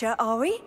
Are we?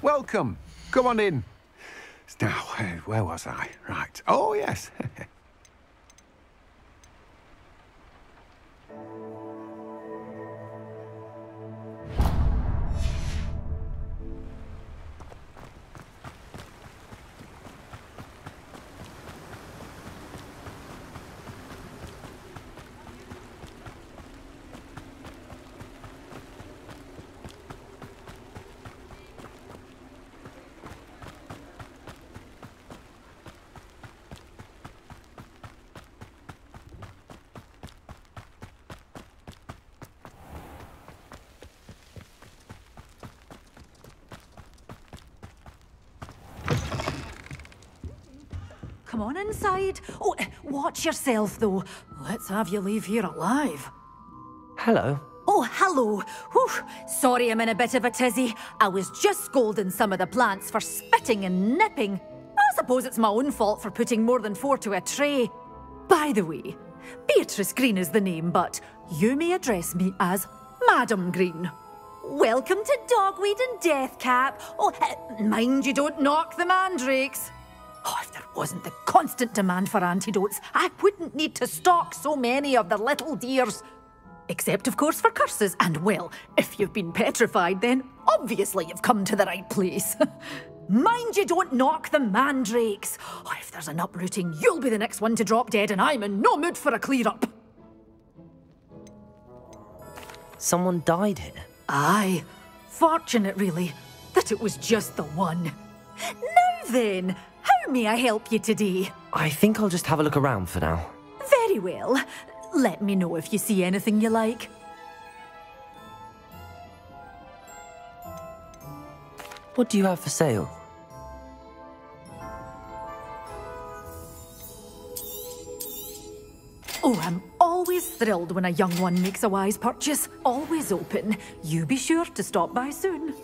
Welcome. Come on in. Now, where was I? Right. Oh, yes. Come on inside. Oh, watch yourself, though. Let's have you leave here alive. Hello. Oh, hello. Whew. Sorry I'm in a bit of a tizzy. I was just scolding some of the plants for spitting and nipping. I suppose it's my own fault for putting more than 4 to a tray. By the way, Beatrice Green is the name, but you may address me as Madam Green. Welcome to Dogweed and Deathcap. Oh, mind you don't knock the mandrakes. Oh, if there wasn't the constant demand for antidotes, I wouldn't need to stock so many of the little dears. Except, of course, for curses. And, well, if you've been petrified, then obviously you've come to the right place. Mind you don't knock the mandrakes. Oh, if there's an uprooting, you'll be the next one to drop dead, and I'm in no mood for a clear-up. Someone died here? Aye. Fortunate, really, that it was just the one. Now then, how may I help you today? I think I'll just have a look around for now. Very well. Let me know if you see anything you like. What do you have for sale? Oh, I'm always thrilled when a young one makes a wise purchase. Always open. You be sure to stop by soon.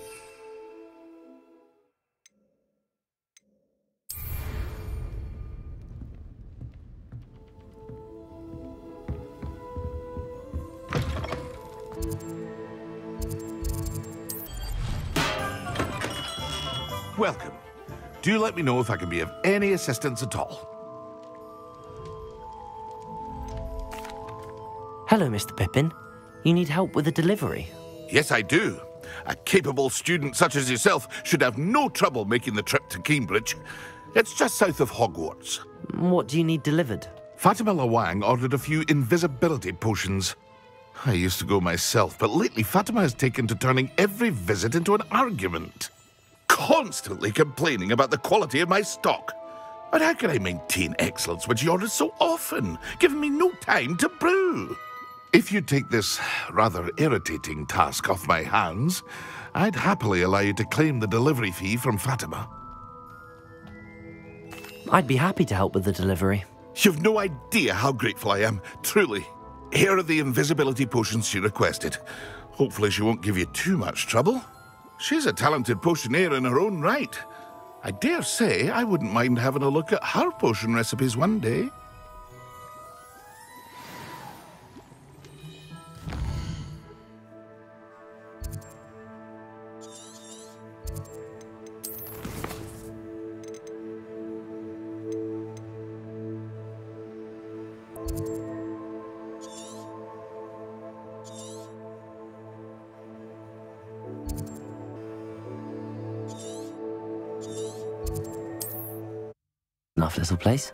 Welcome. Do let me know if I can be of any assistance at all. Hello, Mr. Pippin. You need help with a delivery? Yes, I do. A capable student such as yourself should have no trouble making the trip to Cambridge. It's just south of Hogwarts. What do you need delivered? Fatima Lawang ordered a few invisibility potions. I used to go myself, but lately Fatima has taken to turning every visit into an argument. Constantly complaining about the quality of my stock. But how can I maintain excellence when she orders so often, giving me no time to brew? If you take this rather irritating task off my hands, I'd happily allow you to claim the delivery fee from Fatima. I'd be happy to help with the delivery. You've no idea how grateful I am, truly. Here are the invisibility potions she requested. Hopefully she won't give you too much trouble. She's a talented potioneer in her own right. I dare say I wouldn't mind having a look at her potion recipes one day. Enough little place.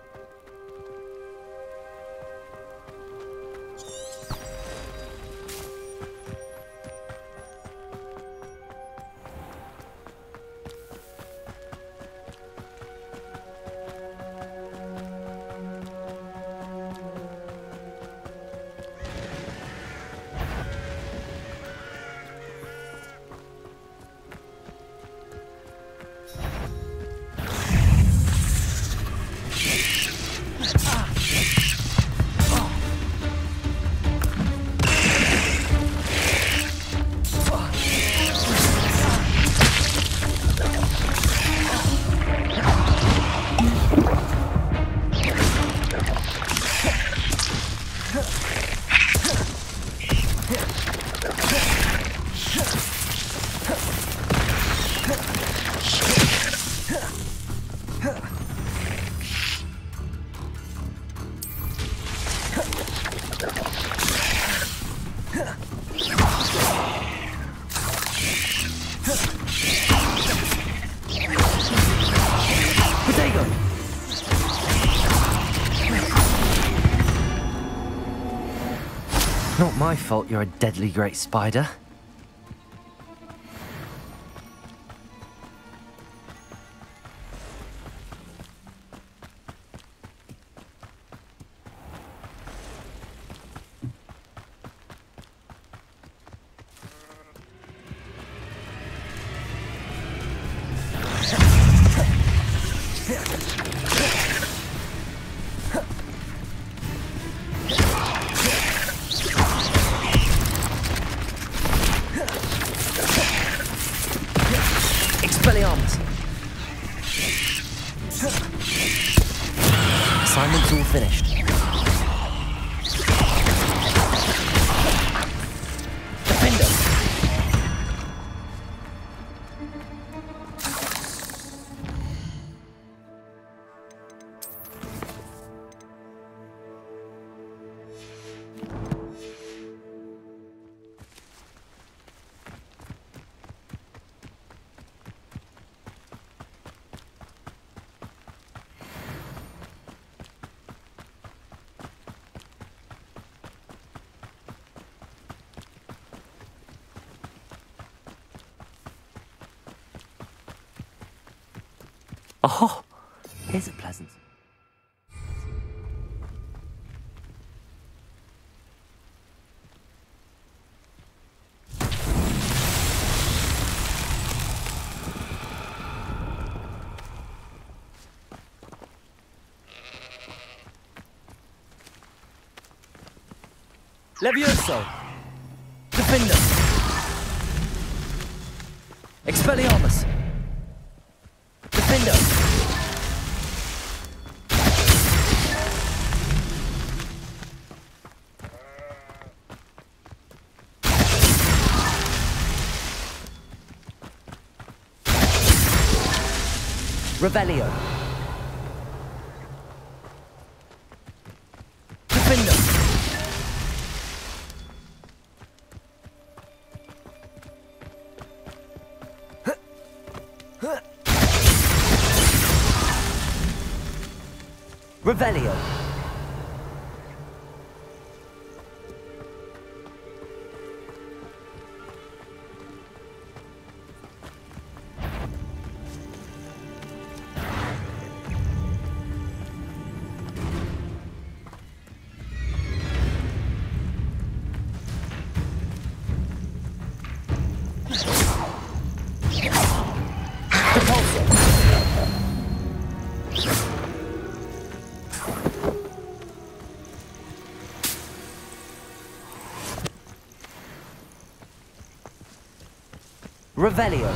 my fault you're a deadly great spider. Assignment's all finished. Defender! Oh, here's a present. Levioso! Defender! Expelliarmus! Defender! Revelio. Defender. Revelio. Revelio.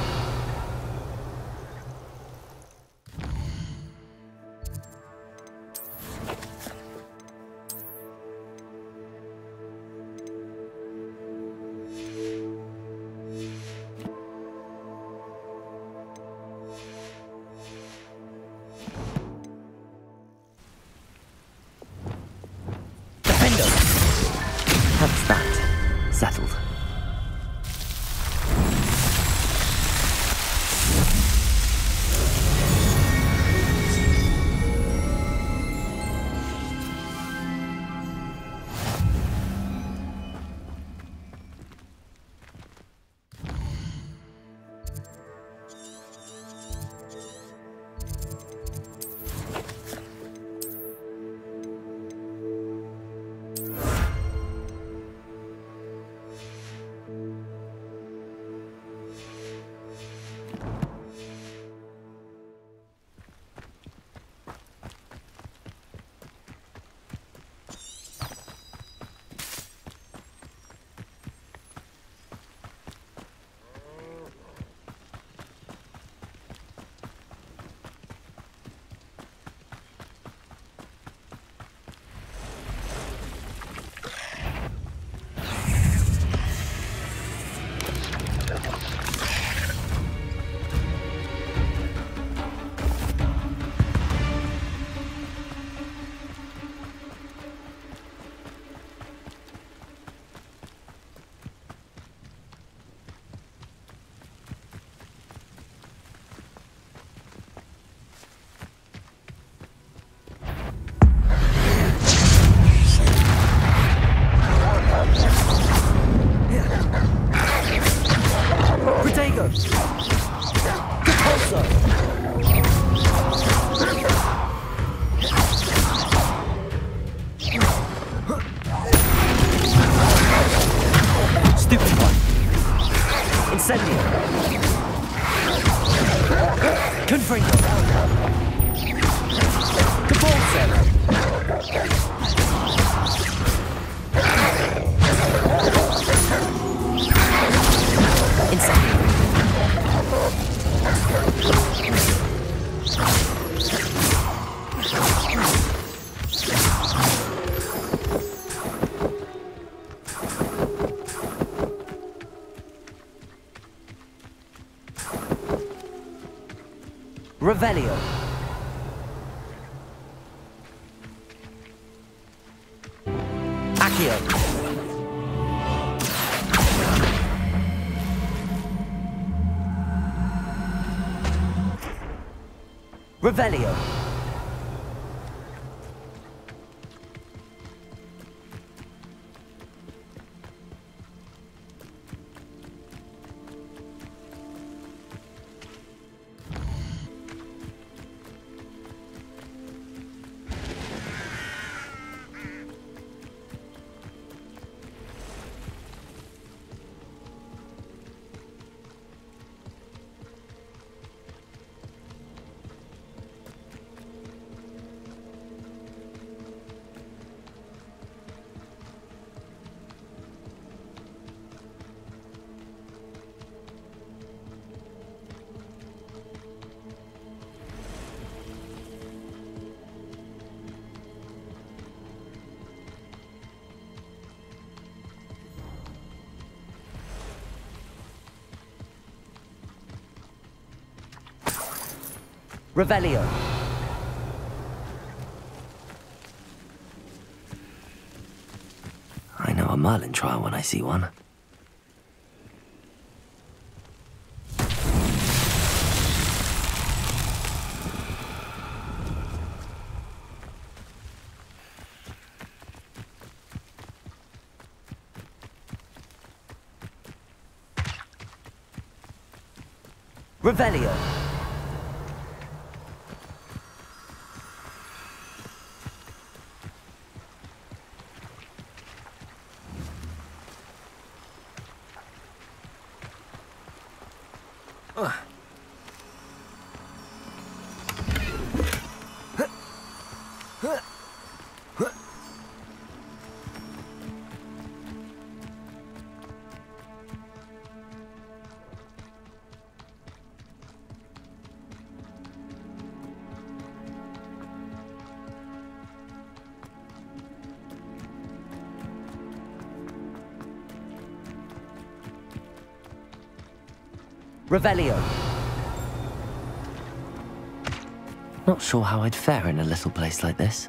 Defender. That's that. Settled. so. Stupefy. Incendio. Confringo. Cabalser. Incendio. Revelio. Accio. Revelio. Revelio. I know a Merlin trial when I see one. Revelio. Revelio. Not sure how I'd fare in a little place like this.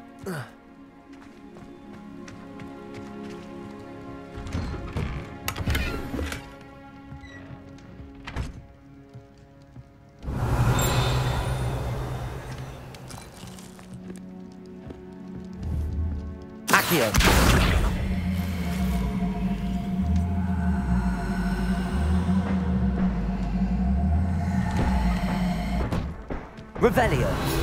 Accio. Revelio.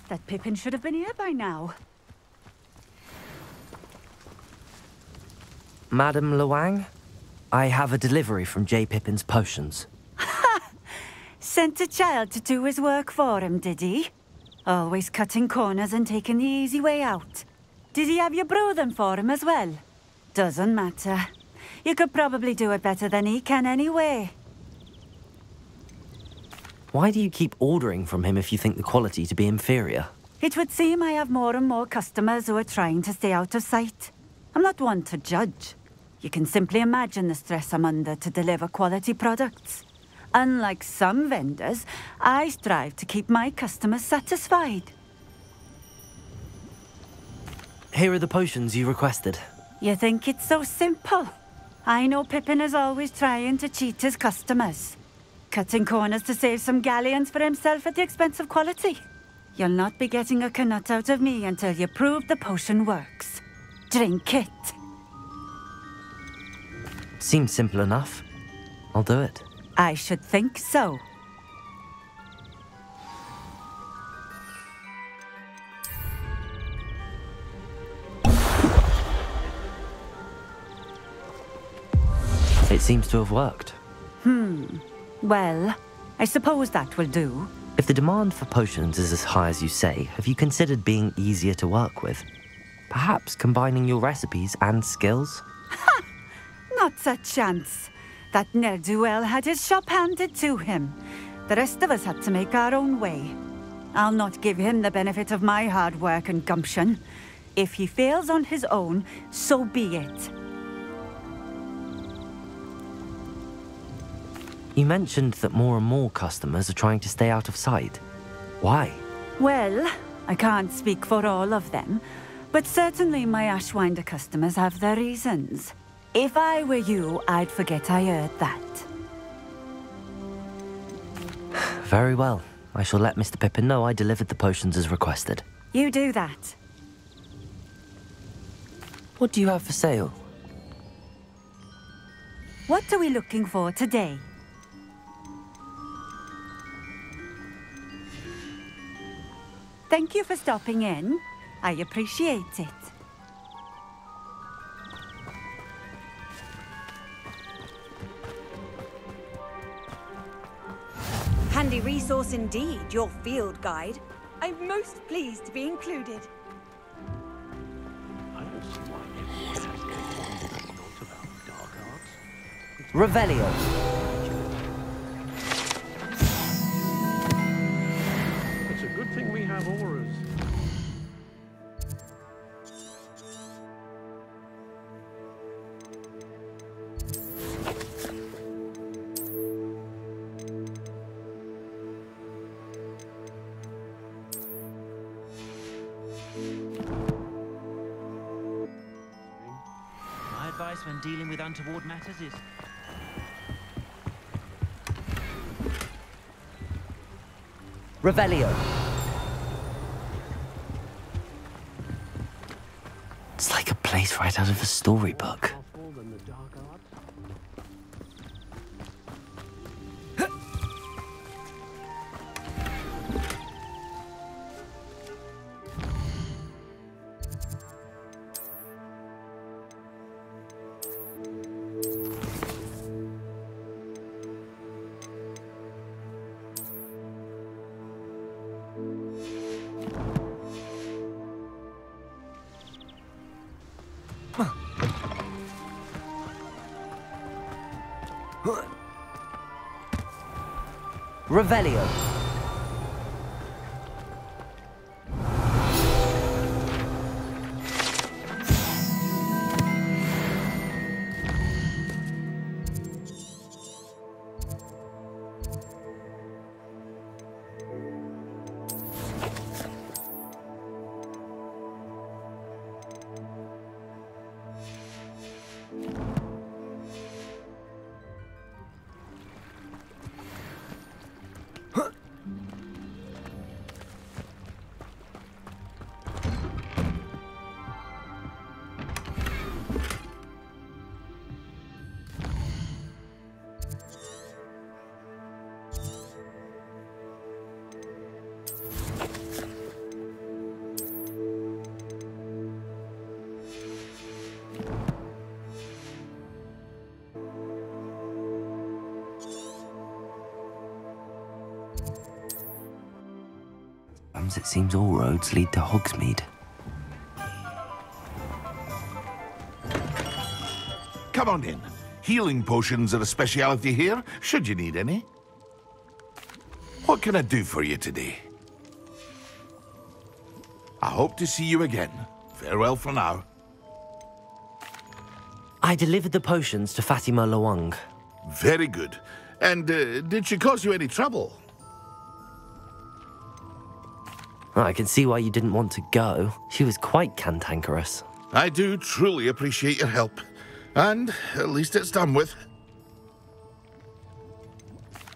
That Pippin should have been here by now. Madam Luang, I have a delivery from J. Pippin's potions. Sent a child to do his work for him, did he? Always cutting corners and taking the easy way out. Did he have you brew them for him as well? Doesn't matter. You could probably do it better than he can anyway. Why do you keep ordering from him if you think the quality to be inferior? It would seem I have more and more customers who are trying to stay out of sight. I'm not one to judge. You can simply imagine the stress I'm under to deliver quality products. Unlike some vendors, I strive to keep my customers satisfied. Here are the potions you requested. You think it's so simple? I know Pippin is always trying to cheat his customers. Cutting corners to save some galleons for himself at the expense of quality. You'll not be getting a canut out of me until you prove the potion works. Drink it. Seems simple enough. I'll do it. I should think so. It seems to have worked. Well, I suppose that will do. If the demand for potions is as high as you say, have you considered being easier to work with? Perhaps combining your recipes and skills? Not a chance. That ne'er-do-well had his shop handed to him. The rest of us had to make our own way. I'll not give him the benefit of my hard work and gumption. If he fails on his own, so be it. You mentioned that more and more customers are trying to stay out of sight. Why? Well, I can't speak for all of them, but certainly my Ashwinder customers have their reasons. If I were you, I'd forget I heard that. Very well. I shall let Mr. Pippin know I delivered the potions as requested. You do that. What do you have for sale? What are we looking for today? Thank you for stopping in. I appreciate it. Handy resource indeed, your field guide. I'm most pleased to be included. Revelio. It's a good thing we have auras. My advice when dealing with untoward matters is... Revelio. It's like a place right out of a storybook. Revelio. It seems all roads lead to Hogsmeade. come on in. Healing potions are a speciality here, should you need any. What can I do for you today? I hope to see you again. Farewell for now. I delivered the potions to Fatima Lawang. Very good. And did she cause you any trouble? I can see why you didn't want to go. She was quite cantankerous. I do truly appreciate your help. And at least it's done with.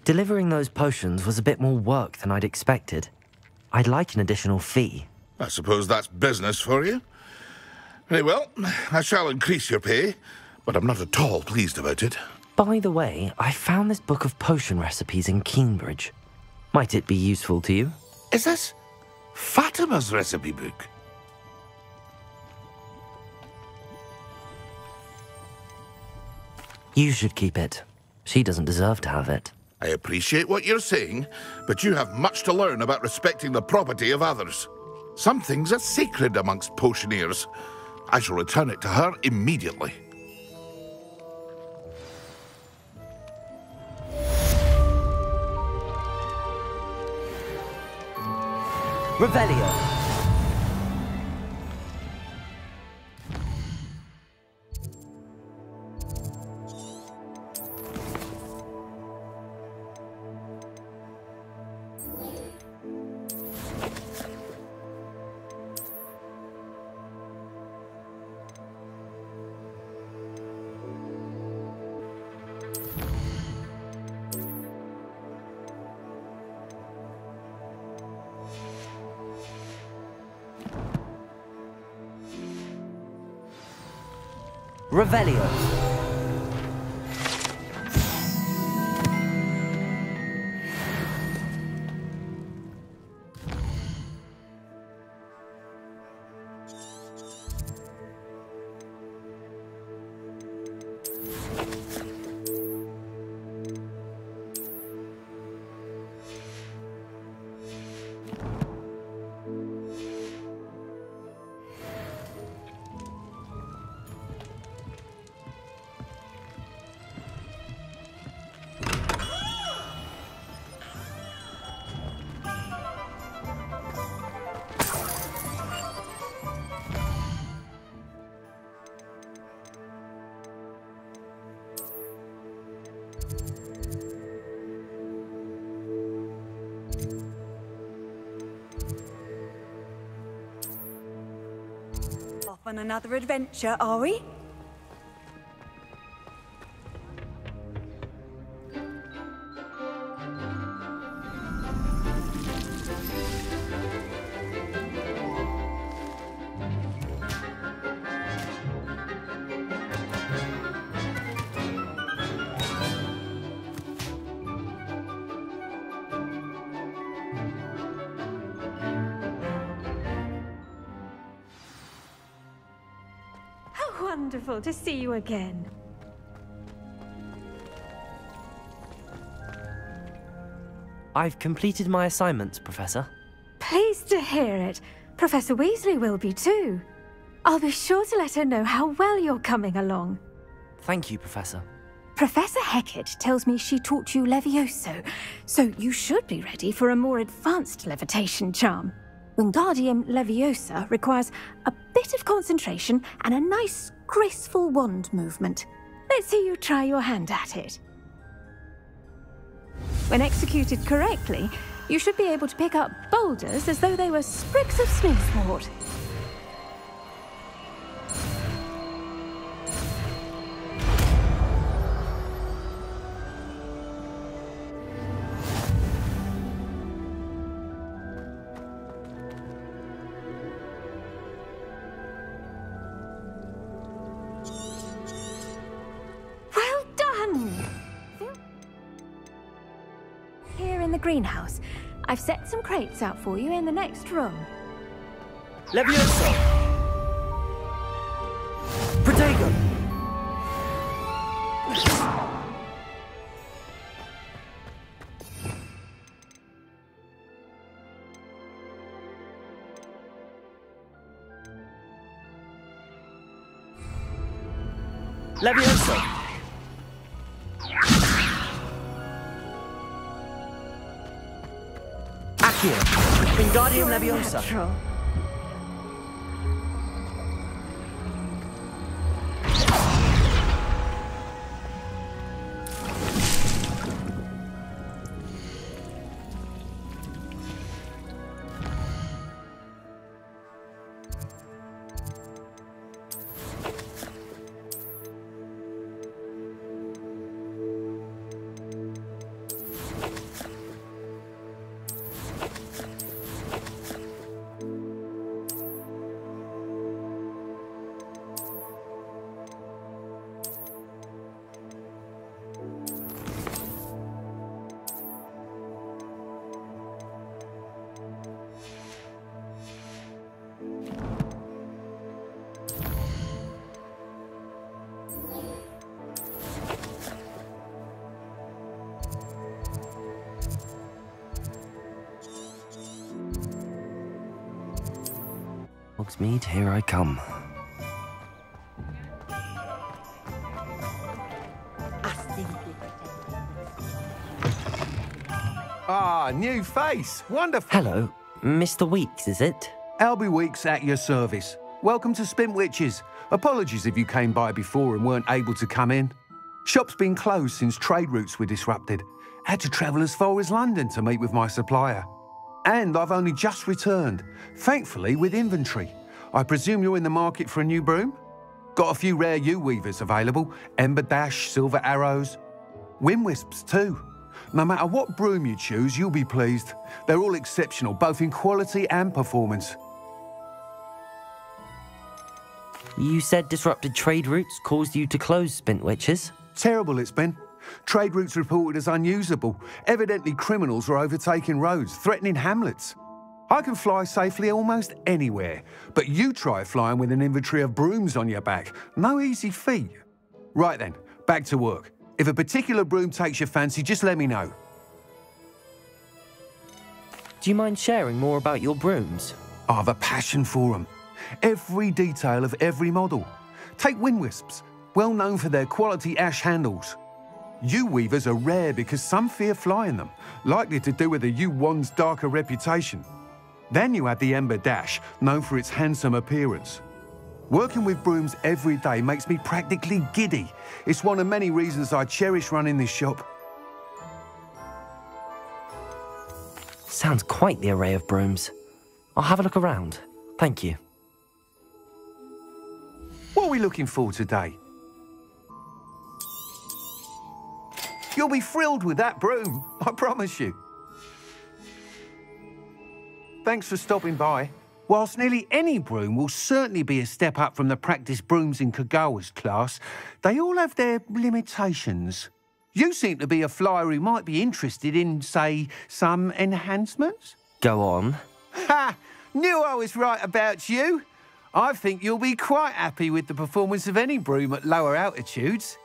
Delivering those potions was a bit more work than I'd expected. I'd like an additional fee. I suppose that's business for you. Very well, I shall increase your pay, but I'm not at all pleased about it. By the way, I found this book of potion recipes in Cambridge. Might it be useful to you? Is this Fatima's recipe book? You should keep it. She doesn't deserve to have it. I appreciate what you're saying, but you have much to learn about respecting the property of others. Some things are sacred amongst potioneers. I shall return it to her immediately. Revelio. Revelio. Off on another adventure, are we? Wonderful to see you again. I've completed my assignments, Professor. Pleased to hear it. Professor Weasley will be too. I'll be sure to let her know how well you're coming along. Thank you, Professor. Professor Hecat tells me she taught you Levioso, so you should be ready for a more advanced levitation charm. Wingardium Leviosa requires a bit of concentration and a nice, graceful wand movement. Let's see you try your hand at it. When executed correctly, you should be able to pick up boulders as though they were sprigs of smoothwort. The greenhouse. I've set some crates out for you in the next room. Levioso! Protego! Levioso! Accio! Wingardium Leviosa! Natural. Hogsmeade, here I come. Ah, new face. Wonderful. Hello, Mr. Weeks, is it? Albie Weeks at your service. Welcome to Spintwitches. Apologies if you came by before and weren't able to come in. Shop's been closed since trade routes were disrupted. Had to travel as far as London to meet with my supplier. And I've only just returned, thankfully with inventory. I presume you're in the market for a new broom? Got a few rare yew-weavers available, Ember Dash, Silver Arrows, Wind Wisps too. No matter what broom you choose, you'll be pleased. They're all exceptional, both in quality and performance. You said disrupted trade routes caused you to close Spintwitches? Terrible it's been. Trade routes reported as unusable. Evidently criminals are overtaking roads, threatening hamlets. I can fly safely almost anywhere, but you try flying with an inventory of brooms on your back. No easy feat. Right then, back to work. If a particular broom takes your fancy, just let me know. Do you mind sharing more about your brooms? I have a passion for them. Every detail of every model. Take Wind Wisps, well known for their quality ash handles. Yew-weavers are rare because some fear flying them, likely to do with the yew-wand's darker reputation. Then you have the Ember Dash, known for its handsome appearance. Working with brooms every day makes me practically giddy. It's one of many reasons I cherish running this shop. Sounds quite the array of brooms. I'll have a look around. Thank you. What are we looking for today? You'll be thrilled with that broom, I promise you. Thanks for stopping by. Whilst nearly any broom will certainly be a step up from the practice brooms in Kagawa's class, they all have their limitations. You seem to be a flyer who might be interested in, say, some enhancements? Go on. Ha! Knew I was right about you. I think you'll be quite happy with the performance of any broom at lower altitudes.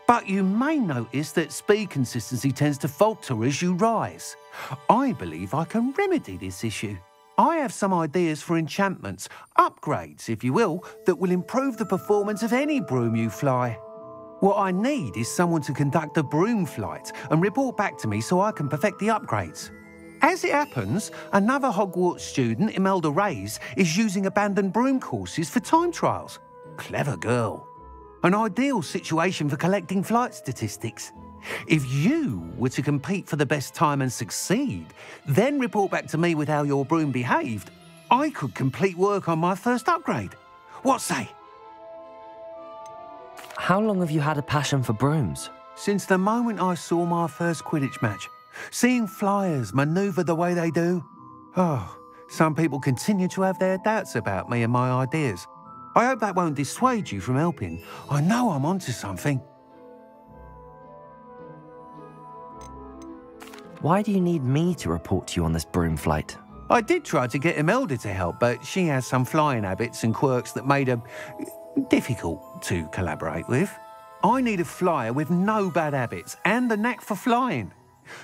But you may notice that speed consistency tends to falter as you rise. I believe I can remedy this issue. I have some ideas for enchantments, upgrades, if you will, that will improve the performance of any broom you fly. What I need is someone to conduct a broom flight and report back to me so I can perfect the upgrades. As it happens, another Hogwarts student, Imelda Reyes, is using abandoned broom courses for time trials. Clever girl. An ideal situation for collecting flight statistics. If you were to compete for the best time and succeed, then report back to me with how your broom behaved, I could complete work on my first upgrade. What say? How long have you had a passion for brooms? Since the moment I saw my first Quidditch match. Seeing flyers manoeuvre the way they do. Oh, some people continue to have their doubts about me and my ideas. I hope that won't dissuade you from helping. I know I'm onto something. Why do you need me to report to you on this broom flight? I did try to get Imelda to help, but she has some flying habits and quirks that made her difficult to collaborate with. I need a flyer with no bad habits and the knack for flying.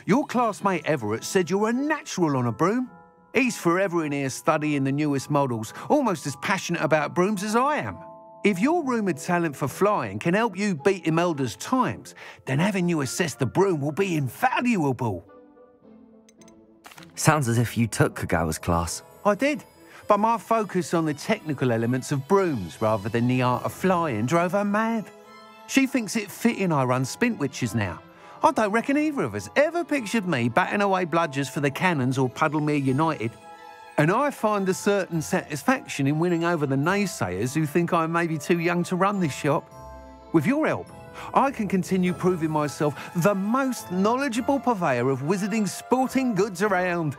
Your classmate Everett said you're a natural on a broom. He's forever in here studying the newest models, almost as passionate about brooms as I am. If your rumoured talent for flying can help you beat Imelda's times, then having you assess the broom will be invaluable. Sounds as if you took Kagawa's class. I did, but my focus on the technical elements of brooms rather than the art of flying drove her mad. She thinks it fitting I run Spintwitches now. I don't reckon either of us ever pictured me batting away bludgers for the Cannons or Puddlemere United. And I find a certain satisfaction in winning over the naysayers who think I may be too young to run this shop. With your help, I can continue proving myself the most knowledgeable purveyor of wizarding sporting goods around.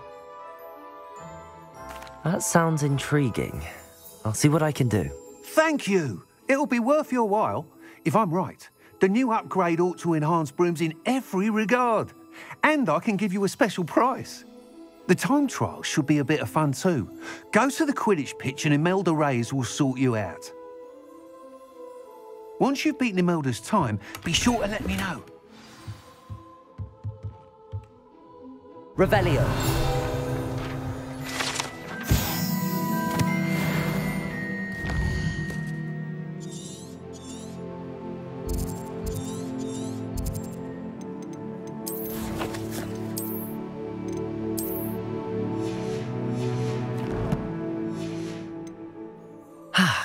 That sounds intriguing. I'll see what I can do. Thank you. It'll be worth your while. If I'm right, the new upgrade ought to enhance brooms in every regard. And I can give you a special price. The time trial should be a bit of fun too. Go to the Quidditch pitch and Imelda Reyes will sort you out. Once you've beaten Imelda's time, be sure to let me know. Revelio.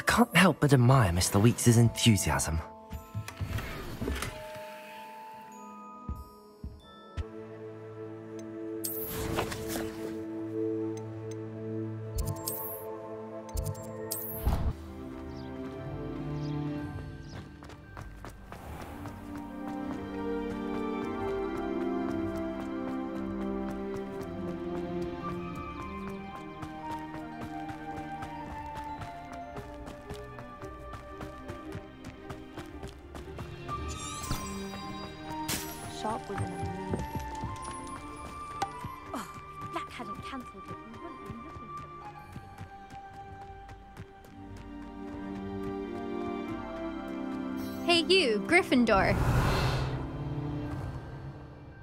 Can't help but admire Mr. Weeks' enthusiasm. Shop was in a mood. Oh, if Black hadn't cancelled it, we wouldn't be looking for them. Hey you, Gryffindor.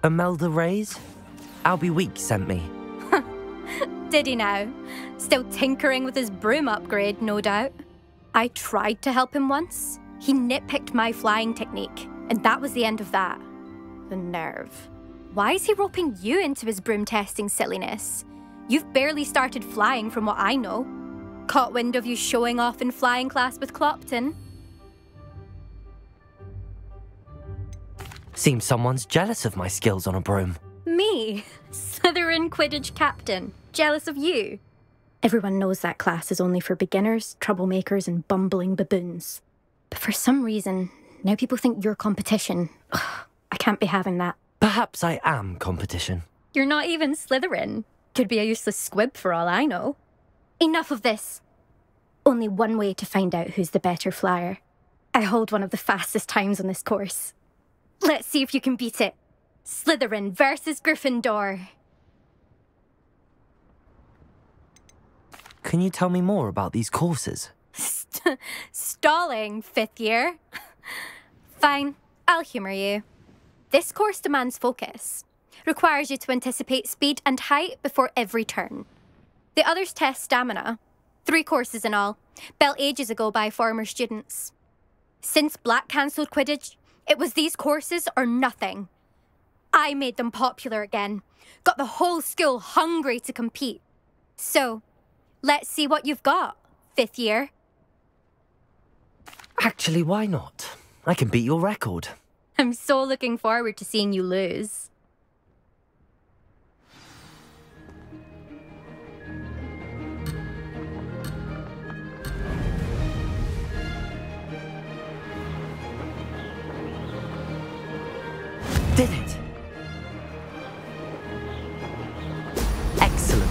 Imelda Reyes? Albie Weeks sent me. Did he now? Still tinkering with his broom upgrade, no doubt. I tried to help him once. He nitpicked my flying technique, and that was the end of that. The nerve. Why is he roping you into his broom testing silliness? You've barely started flying from what I know. Caught wind of you showing off in flying class with Clopton. Seems someone's jealous of my skills on a broom. Me? Slytherin Quidditch captain. Jealous of you? Everyone knows that class is only for beginners, troublemakers, and bumbling baboons. But for some reason, now people think you're competition. Ugh, I can't be having that. Perhaps I am competition. You're not even Slytherin. Could be a useless squib for all I know. Enough of this. Only one way to find out who's the better flyer. I hold one of the fastest times on this course. Let's see if you can beat it. Slytherin versus Gryffindor. Can you tell me more about these courses? Stalling, 5th year. Fine, I'll humour you. This course demands focus. Requires you to anticipate speed and height before every turn. The others test stamina. 3 courses in all, built ages ago by former students. Since Black cancelled Quidditch, it was these courses or nothing. I made them popular again. Got the whole school hungry to compete. So, let's see what you've got, 5th year. Actually, why not? I can beat your record. I'm so looking forward to seeing you lose. Did it! Excellent.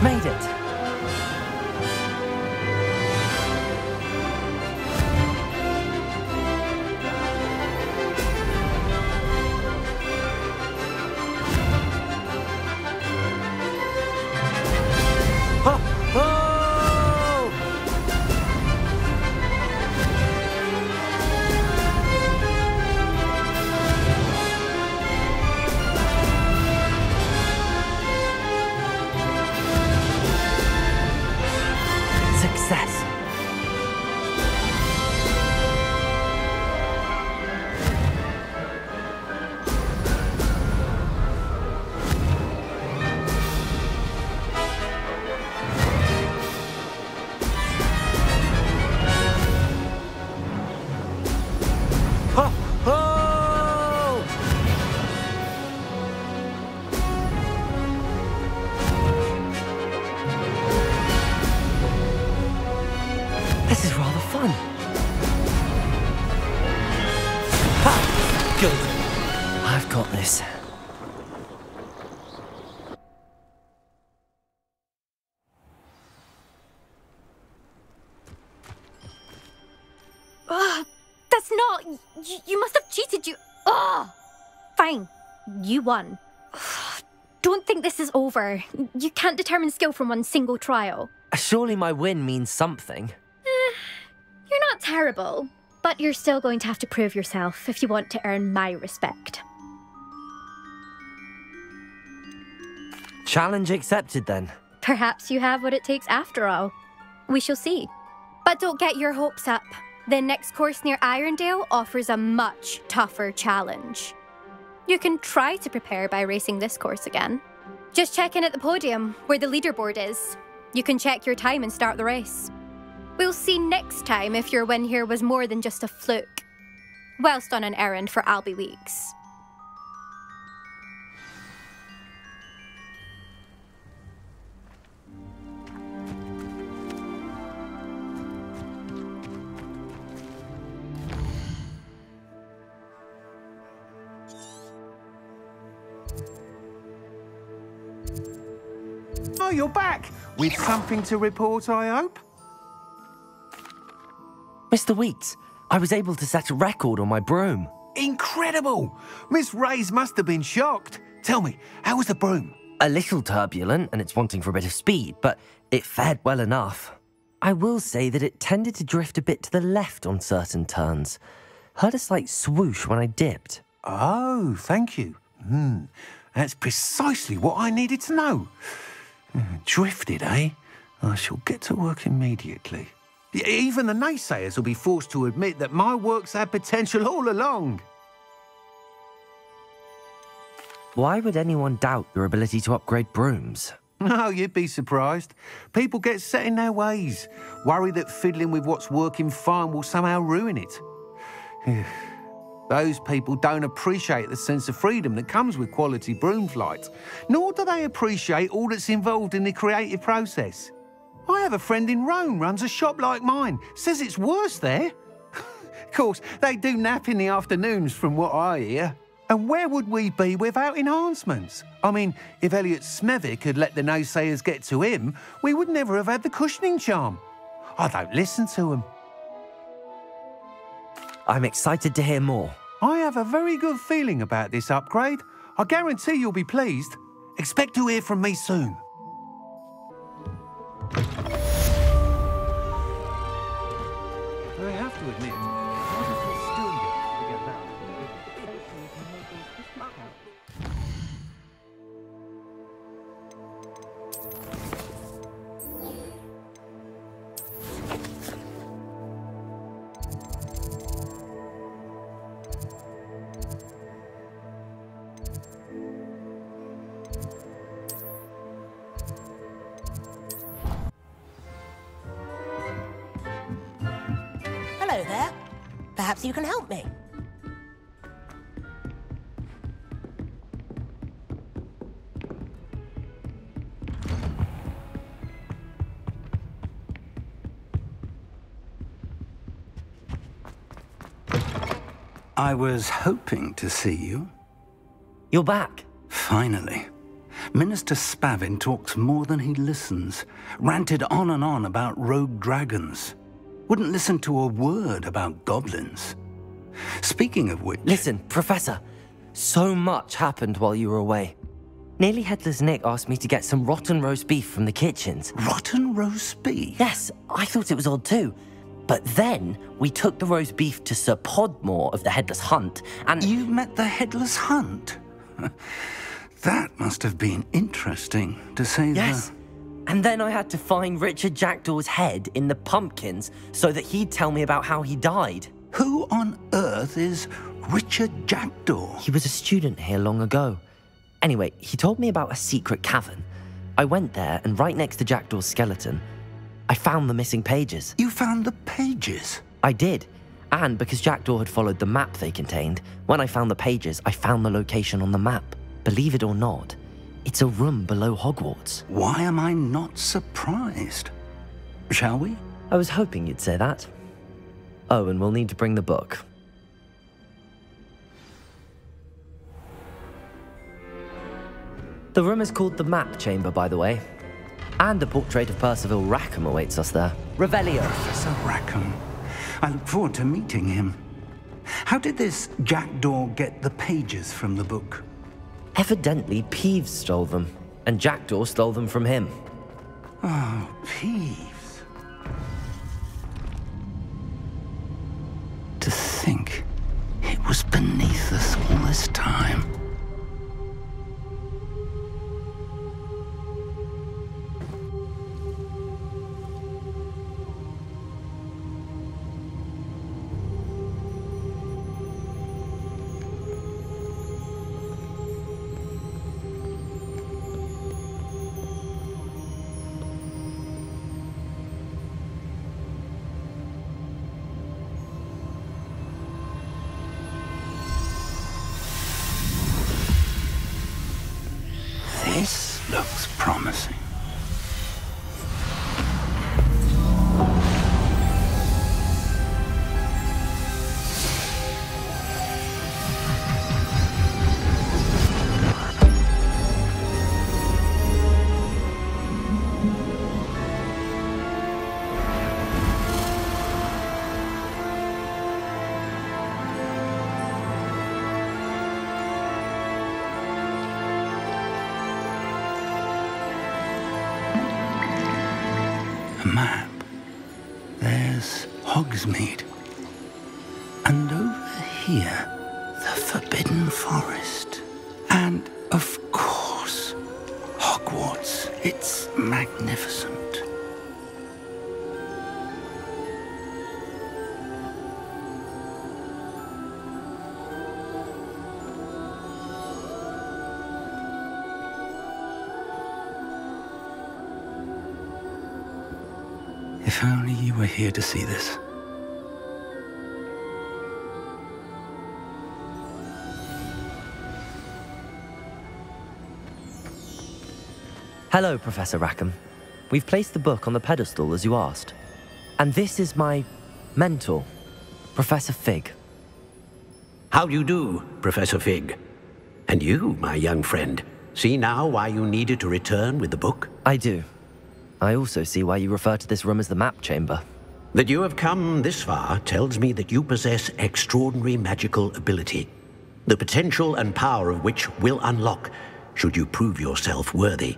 Made it! Good. I've got this. That's not... You must have cheated, you... Ugh! Fine. You won. Don't think this is over. You can't determine skill from one single trial. Surely my win means something. You're not terrible, but you're still going to have to prove yourself if you want to earn my respect. Challenge accepted, then. Perhaps you have what it takes after all. We shall see. But don't get your hopes up. The next course near Irondale offers a much tougher challenge. You can try to prepare by racing this course again. Just check in at the podium, where the leaderboard is. You can check your time and start the race. We'll see next time if your win here was more than just a fluke, whilst on an errand for Albie Weeks. Oh, you're back! With something to report, I hope? Mr. Weeks, I was able to set a record on my broom. Incredible! Miss Reyes must have been shocked. Tell me, how was the broom? A little turbulent, and it's wanting for a bit of speed, but it fared well enough. I will say that it tended to drift a bit to the left on certain turns. Heard a slight swoosh when I dipped. Oh, thank you. That's precisely what I needed to know. Drifted, eh? I shall get to work immediately. Even the naysayers will be forced to admit that my work's had potential all along. Why would anyone doubt your ability to upgrade brooms? No, you'd be surprised. People get set in their ways, worry that fiddling with what's working fine will somehow ruin it. Those people don't appreciate the sense of freedom that comes with quality broom flight, nor do they appreciate all that's involved in the creative process. I have a friend in Rome runs a shop like mine, says it's worse there. Of course, they do nap in the afternoons from what I hear. And where would we be without enhancements? I mean, if Elliot Smethwick had let the naysayers get to him, we would never have had the cushioning charm. I don't listen to them. I'm excited to hear more. I have a very good feeling about this upgrade. I guarantee you'll be pleased. Expect to hear from me soon. I have to admit, I'm still yet to get that. Hello there. Perhaps you can help me. I was hoping to see you. You're back. Finally. Minister Spavin talks more than he listens. Ranted on and on about rogue dragons. Wouldn't listen to a word about goblins. Speaking of which... Listen, Professor. So much happened while you were away. Nearly Headless Nick asked me to get some rotten roast beef from the kitchens. Rotten roast beef? Yes, I thought it was odd too. But then we took the roast beef to Sir Podmore of the Headless Hunt, and... You met the Headless Hunt? That must have been interesting, to say the... Yes. And then I had to find Richard Jackdaw's head in the pumpkins so that he'd tell me about how he died. Who on earth is Richard Jackdaw? He was a student here long ago. Anyway, he told me about a secret cavern. I went there, and right next to Jackdaw's skeleton, I found the missing pages. You found the pages? I did. And because Jackdaw had followed the map they contained, when I found the pages, I found the location on the map. Believe it or not, it's a room below Hogwarts. Why am I not surprised? Shall we? I was hoping you'd say that. Oh, and we'll need to bring the book. The room is called the Map Chamber, by the way. And a portrait of Percival Rackham awaits us there. Revelio. Professor Rackham. I look forward to meeting him. How did this jackdaw get the pages from the book? Evidently, Peeves stole them, and Jackdaw stole them from him. Oh, Peeves. To think it was beneath us all this time. This looks promising. Map. There's Hogsmeade. And over here, the Forbidden Forest. And, of course, Hogwarts. It's magnificent. If only you were here to see this. Hello, Professor Rackham. We've placed the book on the pedestal as you asked. And this is my mentor, Professor Fig. How do you do, Professor Fig? And you, my young friend, see now why you needed to return with the book? I do. I also see why you refer to this room as the Map Chamber. That you have come this far tells me that you possess extraordinary magical ability, the potential and power of which will unlock should you prove yourself worthy.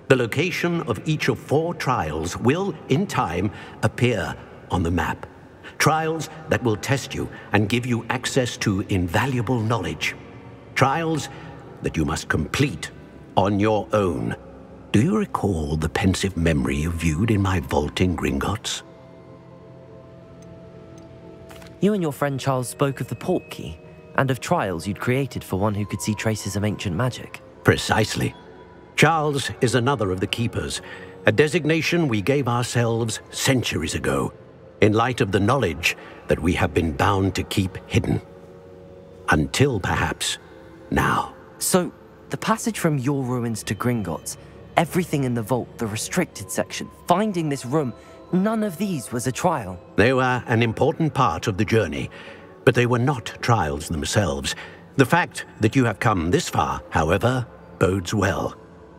The location of each of 4 trials will, in time, appear on the map. Trials that will test you and give you access to invaluable knowledge. Trials that you must complete on your own. Do you recall the pensive memory you viewed in my vault in Gringotts? You and your friend Charles spoke of the Portkey, and of trials you'd created for one who could see traces of ancient magic. Precisely. Charles is another of the Keepers, a designation we gave ourselves centuries ago, in light of the knowledge that we have been bound to keep hidden. Until, perhaps, now. So, the passage from your ruins to Gringotts, everything in the vault, the restricted section, finding this room, none of these was a trial. They were an important part of the journey, but they were not trials themselves. The fact that you have come this far, however, bodes well.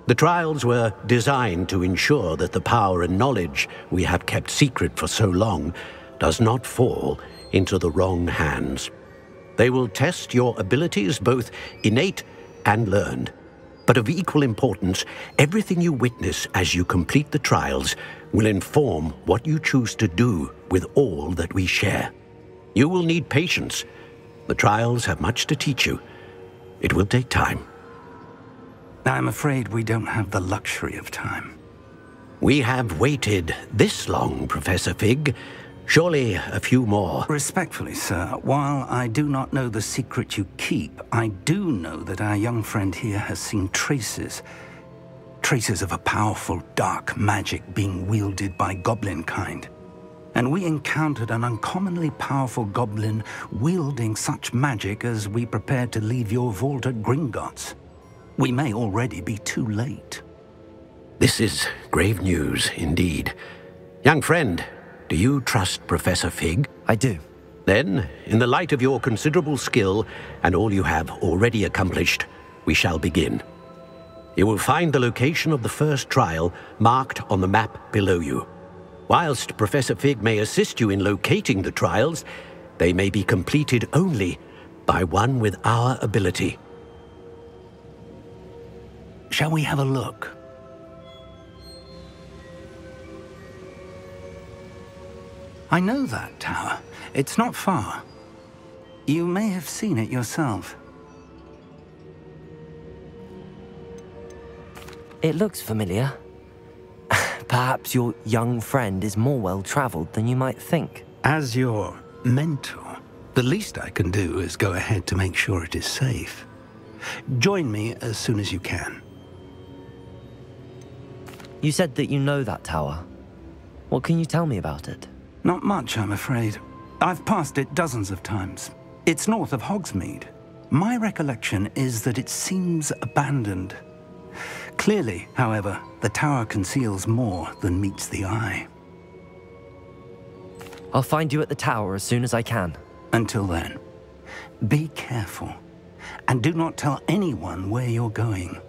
The trials were designed to ensure that the power and knowledge we have kept secret for so long does not fall into the wrong hands. They will test your abilities, both innate and learned. But of equal importance, everything you witness as you complete the trials will inform what you choose to do with all that we share. You will need patience. The trials have much to teach you. It will take time. I'm afraid we don't have the luxury of time. We have waited this long, Professor Fig. Surely a few more. Respectfully, sir, while I do not know the secret you keep, I do know that our young friend here has seen traces of a powerful dark magic being wielded by goblin kind. And we encountered an uncommonly powerful goblin wielding such magic as we prepared to leave your vault at Gringotts. We may already be too late. This is grave news indeed. Young friend, do you trust Professor Fig? I do. Then, in the light of your considerable skill and all you have already accomplished, we shall begin. You will find the location of the first trial marked on the map below you. Whilst Professor Fig may assist you in locating the trials, they may be completed only by one with our ability. Shall we have a look? I know that tower. It's not far. You may have seen it yourself. It looks familiar. Perhaps your young friend is more well-traveled than you might think. As your mentor, the least I can do is go ahead to make sure it is safe. Join me as soon as you can. You said that you know that tower. What can you tell me about it? Not much, I'm afraid. I've passed it dozens of times. It's north of Hogsmeade. My recollection is that it seems abandoned. Clearly, however, the tower conceals more than meets the eye. I'll find you at the tower as soon as I can. Until then, be careful, and do not tell anyone where you're going.